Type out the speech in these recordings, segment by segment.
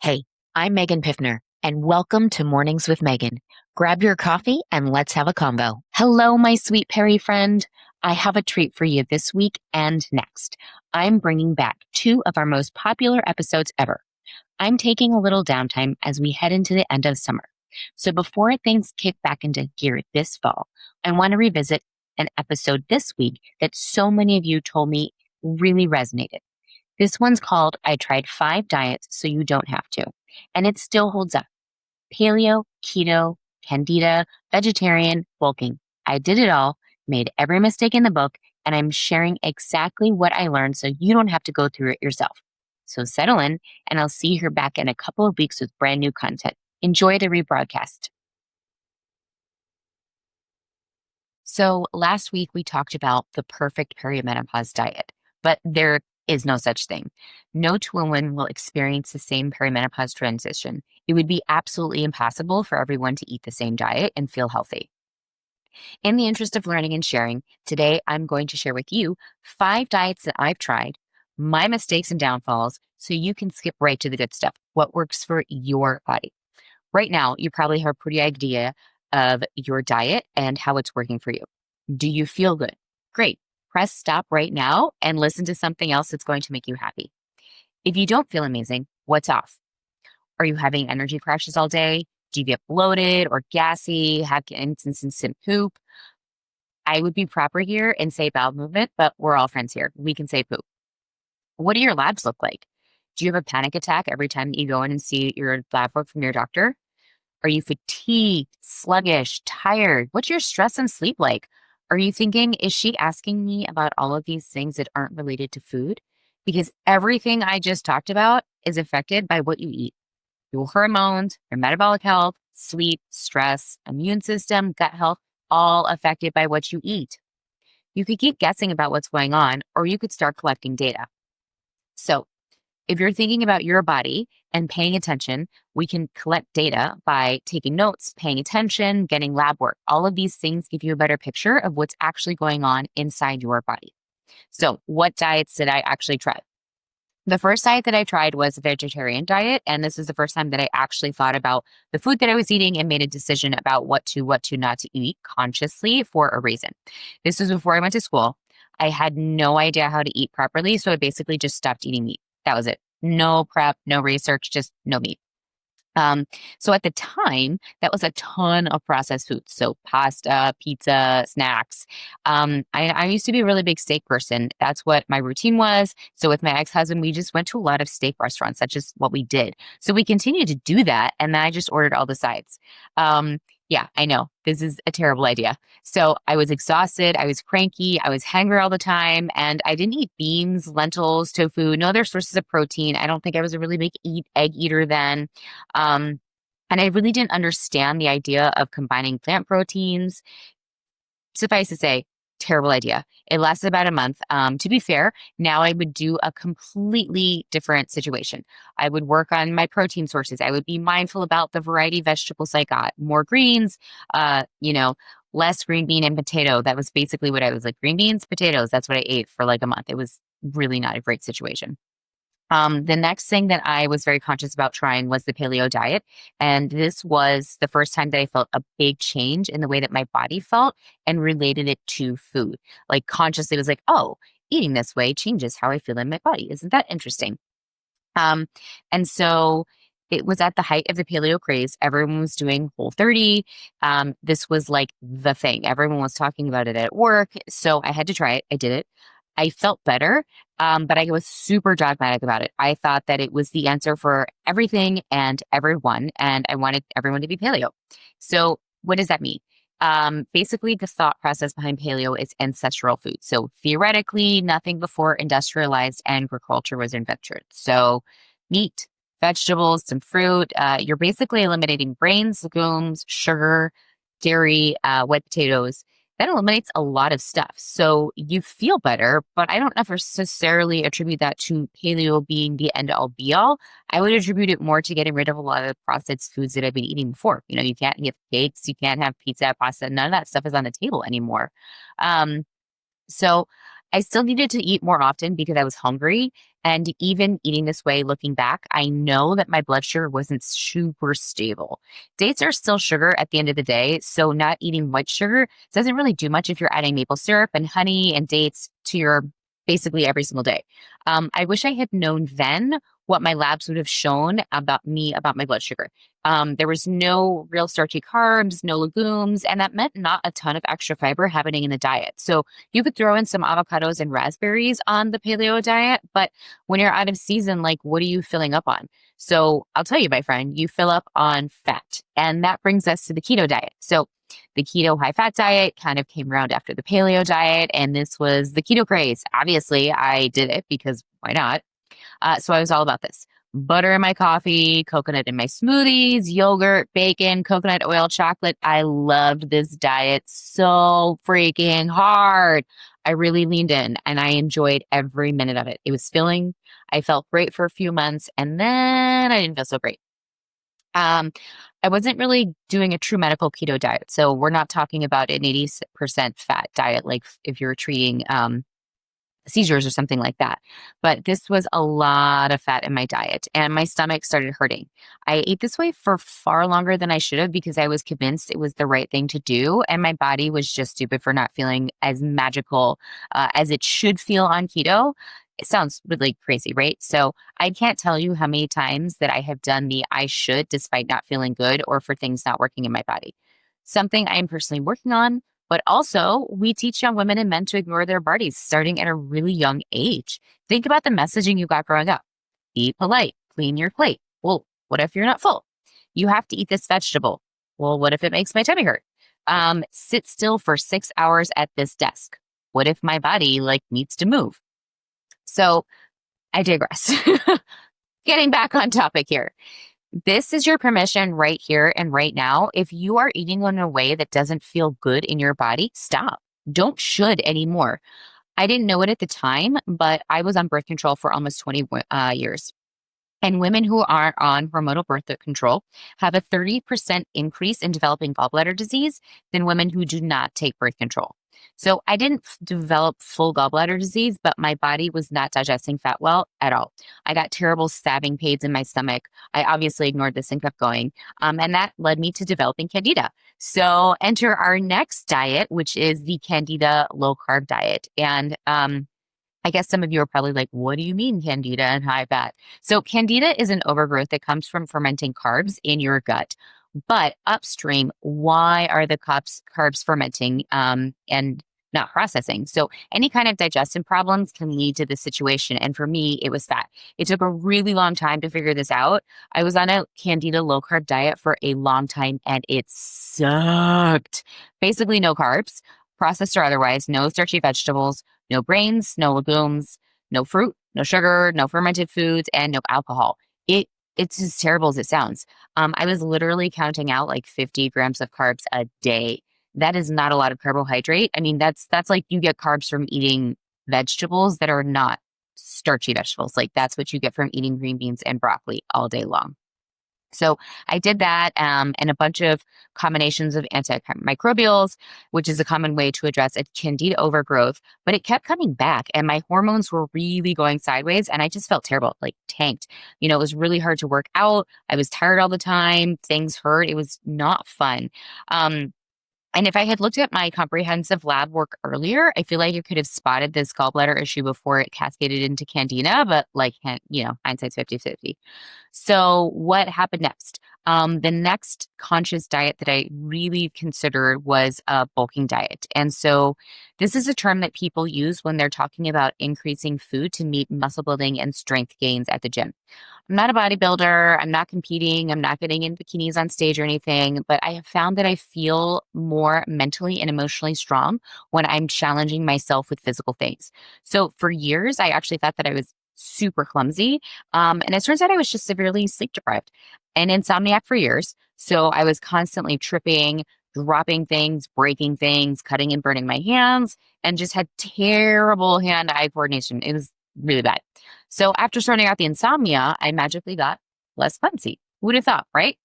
Hey, I'm Megan Piffner, and welcome to Mornings with Megan. Grab your coffee and let's have a convo. Hello, my sweet Perry friend. I have a treat for you this week and next. I'm bringing back two of our most popular episodes ever. I'm taking a little downtime as we head into the end of summer. So before things kick back into gear this fall, I want to revisit an episode this week that so many of you told me really resonated. This one's called I Tried 5 Diets So You Don't Have to, and it still holds up. Paleo, keto, candida, vegetarian, bulking. I did it all, made every mistake in the book, and I'm sharing exactly what I learned so you don't have to go through it yourself. So settle in, and I'll see you here back in a couple of weeks with brand new content. Enjoy the rebroadcast. So last week we talked about the perfect perimenopause diet, but there is no such thing. No two women will experience the same perimenopause transition. It would be absolutely impossible for everyone to eat the same diet and feel healthy. In the interest of learning and sharing, today I'm going to share with you 5 diets that I've tried, my mistakes and downfalls, so you can skip right to the good stuff, what works for your body. Right now, you probably have a pretty idea of your diet and how it's working for you. Do you feel good? Great. Press stop right now and listen to something else that's going to make you happy. If you don't feel amazing, what's off? Are you having energy crashes all day? Do you get bloated or gassy, have inconsistent poop? I would be proper here and say bowel movement, but we're all friends here. We can say poop. What do your labs look like? Do you have a panic attack every time that you go in and see your lab work from your doctor? Are you fatigued, sluggish, tired? What's your stress and sleep like? Are you thinking, is she asking me about all of these things that aren't related to food? Because everything I just talked about is affected by what you eat. Your hormones, your metabolic health, sleep, stress, immune system, gut health, all affected by what you eat. You could keep guessing about what's going on, or you could start collecting data. So if you're thinking about your body and paying attention, we can collect data by taking notes, paying attention, getting lab work. All of these things give you a better picture of what's actually going on inside your body. So what diets did I actually try? The first diet that I tried was a vegetarian diet, and this is the first time that I actually thought about the food that I was eating and made a decision about what to not to eat consciously for a reason. This was before I went to school. I had no idea how to eat properly, so I basically just stopped eating meat. That was it. No prep, no research, just no meat. So at the time, that was a ton of processed foods. So pasta, pizza, snacks. I used to be a really big steak person. That's what my routine was. So with my ex-husband, we just went to a lot of steak restaurants. That's just what we did. So we continued to do that. And then I just ordered all the sides. Yeah, I know this is a terrible idea. So I was exhausted. I was cranky. I was hungry all the time. And I didn't eat beans, lentils, tofu, no other sources of protein. I don't think I was a really big egg eater then. Um, and I really didn't understand the idea of combining plant proteins. Suffice to say, terrible idea. It lasted about a month. To be fair, now I would do a completely different situation. I would work on my protein sources. I would be mindful about the variety of vegetables I got, more greens, less green bean and potato. That was basically what I was like, green beans, potatoes. That's what I ate for like a month. It was really not a great situation. The next thing that I was very conscious about trying was the paleo diet. And this was the first time that I felt a big change in the way that my body felt and related it to food. Like consciously was like, oh, eating this way changes how I feel in my body. Isn't that interesting? Um, and so it was at the height of the paleo craze. Everyone was doing Whole30. This was like the thing. Everyone was talking about it at work. So I had to try it. I did it. I felt better, but I was super dogmatic about it. I thought that it was the answer for everything and everyone, and I wanted everyone to be paleo. So what does that mean? Basically, the thought process behind paleo is ancestral food. So theoretically, nothing before industrialized agriculture was invented. So meat, vegetables, some fruit. You're basically eliminating grains, legumes, sugar, dairy, wet potatoes. That eliminates a lot of stuff. So you feel better, but I don't necessarily attribute that to paleo being the end all be all. I would attribute it more to getting rid of a lot of the processed foods that I've been eating before. You can't have cakes, you can't have pizza, pasta, none of that stuff is on the table anymore. So I still needed to eat more often because I was hungry. And even eating this way, looking back, I know that my blood sugar wasn't super stable. Dates are still sugar at the end of the day. So not eating white sugar doesn't really do much if you're adding maple syrup and honey and dates to your basically every single day. I wish I had known then what my labs would have shown about me, about my blood sugar. There was no real starchy carbs, no legumes, and that meant not a ton of extra fiber happening in the diet. So you could throw in some avocados and raspberries on the paleo diet, but when you're out of season, like what are you filling up on? So I'll tell you, my friend, you fill up on fat. And that brings us to the keto diet. So the keto high fat diet kind of came around after the paleo diet, and this was the keto craze. Obviously, I did it because why not? So I was all about this. Butter in my coffee, coconut in my smoothies, yogurt, bacon, coconut oil, chocolate. I loved this diet so freaking hard. I really leaned in and I enjoyed every minute of it. It was filling. I felt great for a few months and then I didn't feel so great. Um, I wasn't really doing a true medical keto diet. So we're not talking about an 80% fat diet, like if you're treating seizures or something like that. But this was a lot of fat in my diet and my stomach started hurting. I ate this way for far longer than I should have because I was convinced it was the right thing to do. And my body was just stupid for not feeling as magical as it should feel on keto. It sounds really crazy, right? So I can't tell you how many times that I have done the I should despite not feeling good or for things not working in my body. Something I'm personally working on, but also, we teach young women and men to ignore their bodies starting at a really young age. Think about the messaging you got growing up. Eat polite, clean your plate. Well, what if you're not full? You have to eat this vegetable. Well, what if it makes my tummy hurt? Sit still for 6 hours at this desk. What if my body needs to move? So I digress. Getting back on topic here. This is your permission right here and right now. If you are eating in a way that doesn't feel good in your body, stop. Don't should anymore. I didn't know it at the time, but I was on birth control for almost 20 years. And women who are on hormonal birth control have a 30% increase in developing gallbladder disease than women who do not take birth control. So I didn't develop full gallbladder disease, but my body was not digesting fat well at all. I got terrible stabbing pains in my stomach. I obviously ignored this and kept going. And that led me to developing candida. So enter our next diet, which is the candida low carb diet. And I guess some of you are probably like, what do you mean candida and high fat? So candida is an overgrowth that comes from fermenting carbs in your gut. But upstream, why are the carbs fermenting and not processing? So any kind of digestion problems can lead to this situation. And for me, it was fat. It took a really long time to figure this out. I was on a candida low carb diet for a long time and it sucked. Basically no carbs, processed or otherwise, no starchy vegetables, no grains, no legumes, no fruit, no sugar, no fermented foods, and no alcohol. It's as terrible as it sounds. I was literally counting out like 50 grams of carbs a day. That is not a lot of carbohydrate. I mean, that's like you get carbs from eating vegetables that are not starchy vegetables. Like that's what you get from eating green beans and broccoli all day long. So I did that and a bunch of combinations of antimicrobials, which is a common way to address a candida overgrowth, but it kept coming back and my hormones were really going sideways and I just felt terrible, like tanked. It was really hard to work out. I was tired all the time. Things hurt. It was not fun. And if I had looked at my comprehensive lab work earlier, I feel like I could have spotted this gallbladder issue before it cascaded into candida, but hindsight's 50-50. So what happened next? The next conscious diet that I really considered was a bulking diet. And so this is a term that people use when they're talking about increasing food to meet muscle building and strength gains at the gym. I'm not a bodybuilder. I'm not competing. I'm not getting in bikinis on stage or anything, but I have found that I feel more mentally and emotionally strong when I'm challenging myself with physical things. So for years, I actually thought that I was super clumsy. And it turns out I was just severely sleep deprived and insomniac for years. So I was constantly tripping, dropping things, breaking things, cutting and burning my hands, and just had terrible hand-eye coordination. It was really bad. So after sorting out the insomnia, I magically got less clumsy. Who would have thought, right?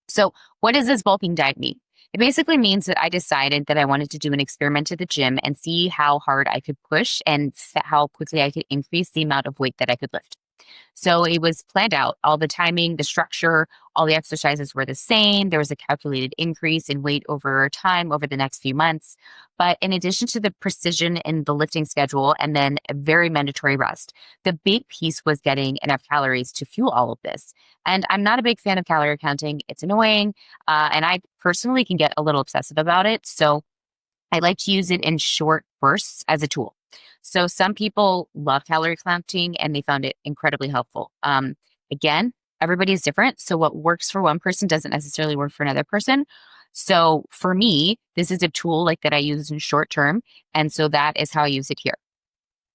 So what does this bulking diet mean? It basically means that I decided that I wanted to do an experiment at the gym and see how hard I could push and how quickly I could increase the amount of weight that I could lift. So it was planned out. All the timing, the structure, all the exercises were the same. There was a calculated increase in weight over time over the next few months. But in addition to the precision in the lifting schedule and then a very mandatory rest, the big piece was getting enough calories to fuel all of this. And I'm not a big fan of calorie counting. It's annoying. And I personally can get a little obsessive about it. So I like to use it in short bursts as a tool. So some people love calorie counting and they found it incredibly helpful. Again, everybody is different. So what works for one person doesn't necessarily work for another person. So for me, this is a tool like that I use in short term. And so that is how I use it here.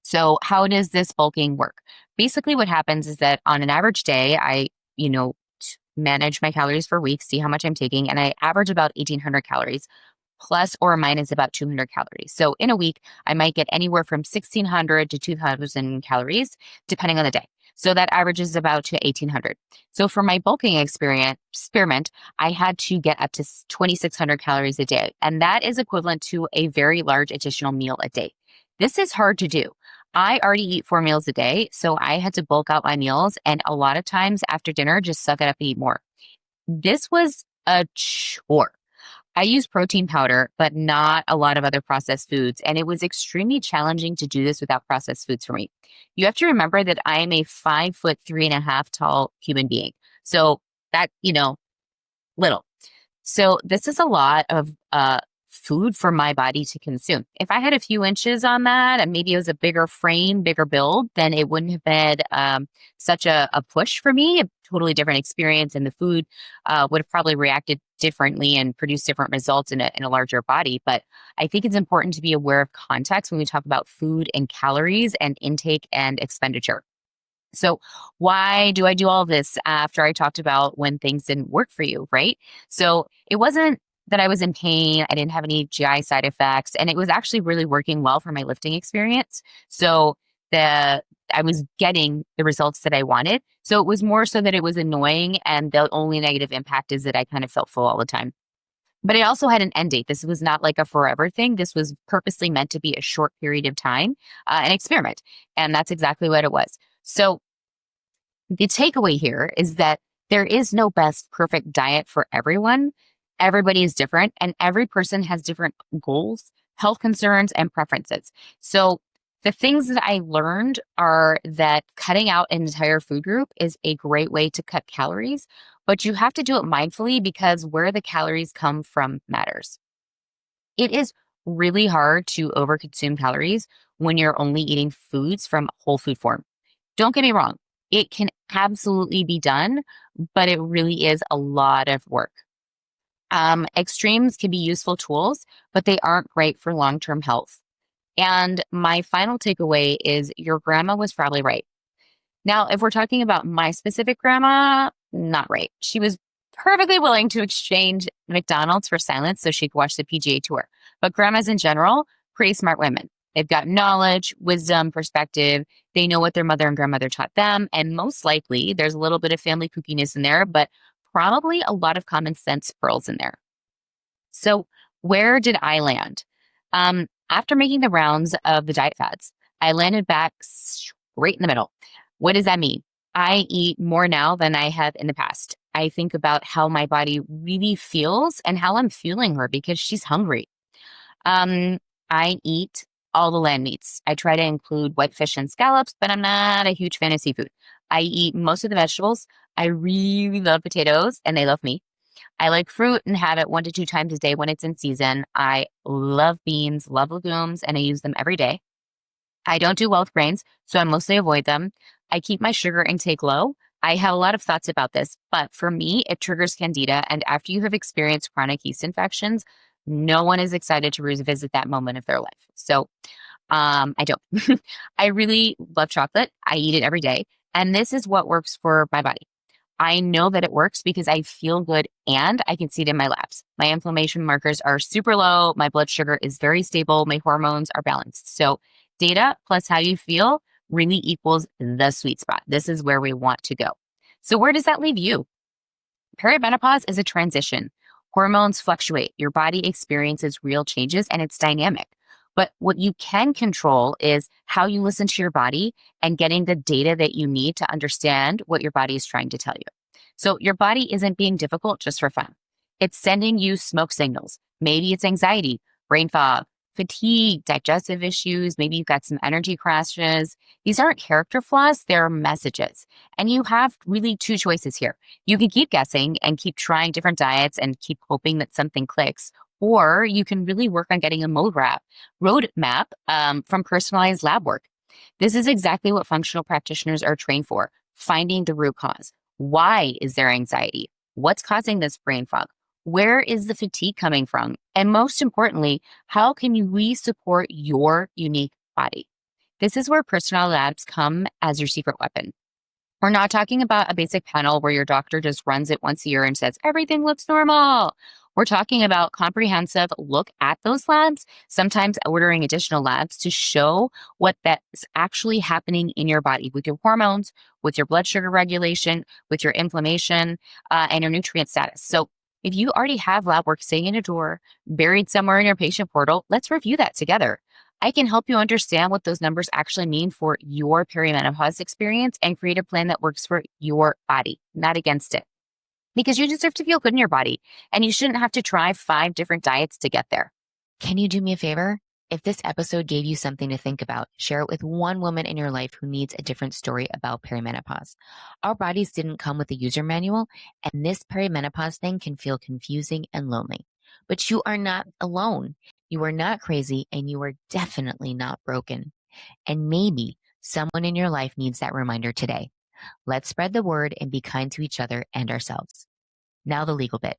So how does this bulking work? Basically what happens is that on an average day, manage my calories for weeks, see how much I'm taking, and I average about 1,800 calories plus or minus about 200 calories. So in a week, I might get anywhere from 1,600 to 2,000 calories, depending on the day. So that averages about to 1,800. So for my bulking experiment, I had to get up to 2,600 calories a day. And that is equivalent to a very large additional meal a day. This is hard to do. I already eat 4 meals a day, so I had to bulk out my meals. And a lot of times after dinner, just suck it up and eat more. This was a chore. I use protein powder, but not a lot of other processed foods. And it was extremely challenging to do this without processed foods for me. You have to remember that I am a 5'3.5" tall human being. So that, little. So this is a lot of food for my body to consume. If I had a few inches on that and maybe it was a bigger frame, bigger build, then it wouldn't have been such a push for me, a totally different experience. And the food would have probably reacted differently and produced different results in a larger body. But I think it's important to be aware of context when we talk about food and calories and intake and expenditure. So why do I do all this after I talked about when things didn't work for you, right? So it wasn't that I was in pain. I didn't have any GI side effects, and it was actually really working well for my lifting experience. So I was getting the results that I wanted. So it was more so that it was annoying, and the only negative impact is that I kind of felt full all the time. But it also had an end date. This was not like a forever thing. This was purposely meant to be a short period of time, an experiment. And that's exactly what it was. So the takeaway here is that there is no best perfect diet for everyone. Everybody is different and every person has different goals, health concerns, and preferences. So the things that I learned are that cutting out an entire food group is a great way to cut calories, but you have to do it mindfully because where the calories come from matters. It is really hard to overconsume calories when you're only eating foods from whole food form. Don't get me wrong. It can absolutely be done, but it really is a lot of work. Extremes can be useful tools, but they aren't great for long-term health. And my final takeaway is your grandma was probably right. Now, if we're talking about my specific grandma, not right. She was perfectly willing to exchange McDonald's for silence so she could watch the PGA Tour. But grandmas in general, pretty smart women. They've got knowledge, wisdom, perspective. They know what their mother and grandmother taught them. And most likely, there's a little bit of family kookiness in there, but probably a lot of common sense pearls in there. So where did I land? After making the rounds of the diet fads, I landed back straight in the middle. What does that mean? I eat more now than I have in the past. I think about how my body really feels and how I'm fueling her because she's hungry. I eat all the land meats. I try to include white fish and scallops, but I'm not a huge fan of seafood. I eat most of the vegetables. I really love potatoes and they love me. I like fruit and have it 1 to 2 times a day when it's in season. I love beans, love legumes, and I use them every day. I don't do well with grains, so I mostly avoid them. I keep my sugar intake low. I have a lot of thoughts about this, but for me, it triggers candida. And after you have experienced chronic yeast infections, no one is excited to revisit that moment of their life. So I don't. I really love chocolate. I eat it every day. And this is what works for my body. I know that it works because I feel good and I can see it in my labs. My inflammation markers are super low. My blood sugar is very stable. My hormones are balanced. So data plus how you feel really equals the sweet spot. This is where we want to go. So where does that leave you? Perimenopause is a transition. Hormones fluctuate. Your body experiences real changes and it's dynamic. But what you can control is how you listen to your body and getting the data that you need to understand what your body is trying to tell you. So your body isn't being difficult just for fun. It's sending you smoke signals. Maybe it's anxiety, brain fog, fatigue, digestive issues. Maybe you've got some energy crashes. These aren't character flaws, they're messages. And you have really two choices here. You can keep guessing and keep trying different diets and keep hoping that something clicks. Or you can really work on getting a roadmap from personalized lab work. This is exactly what functional practitioners are trained for, finding the root cause. Why is there anxiety? What's causing this brain fog? Where is the fatigue coming from? And most importantly, how can we support your unique body? This is where personal labs come as your secret weapon. We're not talking about a basic panel where your doctor just runs it once a year and says, everything looks normal. We're talking about comprehensive look at those labs, sometimes ordering additional labs to show what that's actually happening in your body with your hormones, with your blood sugar regulation, with your inflammation, and your nutrient status. So if you already have lab work sitting in a drawer, buried somewhere in your patient portal, let's review that together. I can help you understand what those numbers actually mean for your perimenopause experience and create a plan that works for your body, not against it. Because you deserve to feel good in your body, and you shouldn't have to try 5 different diets to get there. Can you do me a favor? If this episode gave you something to think about, share it with one woman in your life who needs a different story about perimenopause. Our bodies didn't come with a user manual, and this perimenopause thing can feel confusing and lonely. But you are not alone. You are not crazy, and you are definitely not broken. And maybe someone in your life needs that reminder today. Let's spread the word and be kind to each other and ourselves. Now the legal bit.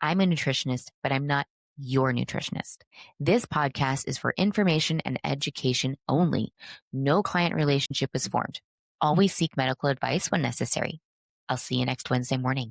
I'm a nutritionist, but I'm not your nutritionist. This podcast is for information and education only. No client relationship is formed. Always seek medical advice when necessary. I'll see you next Wednesday morning.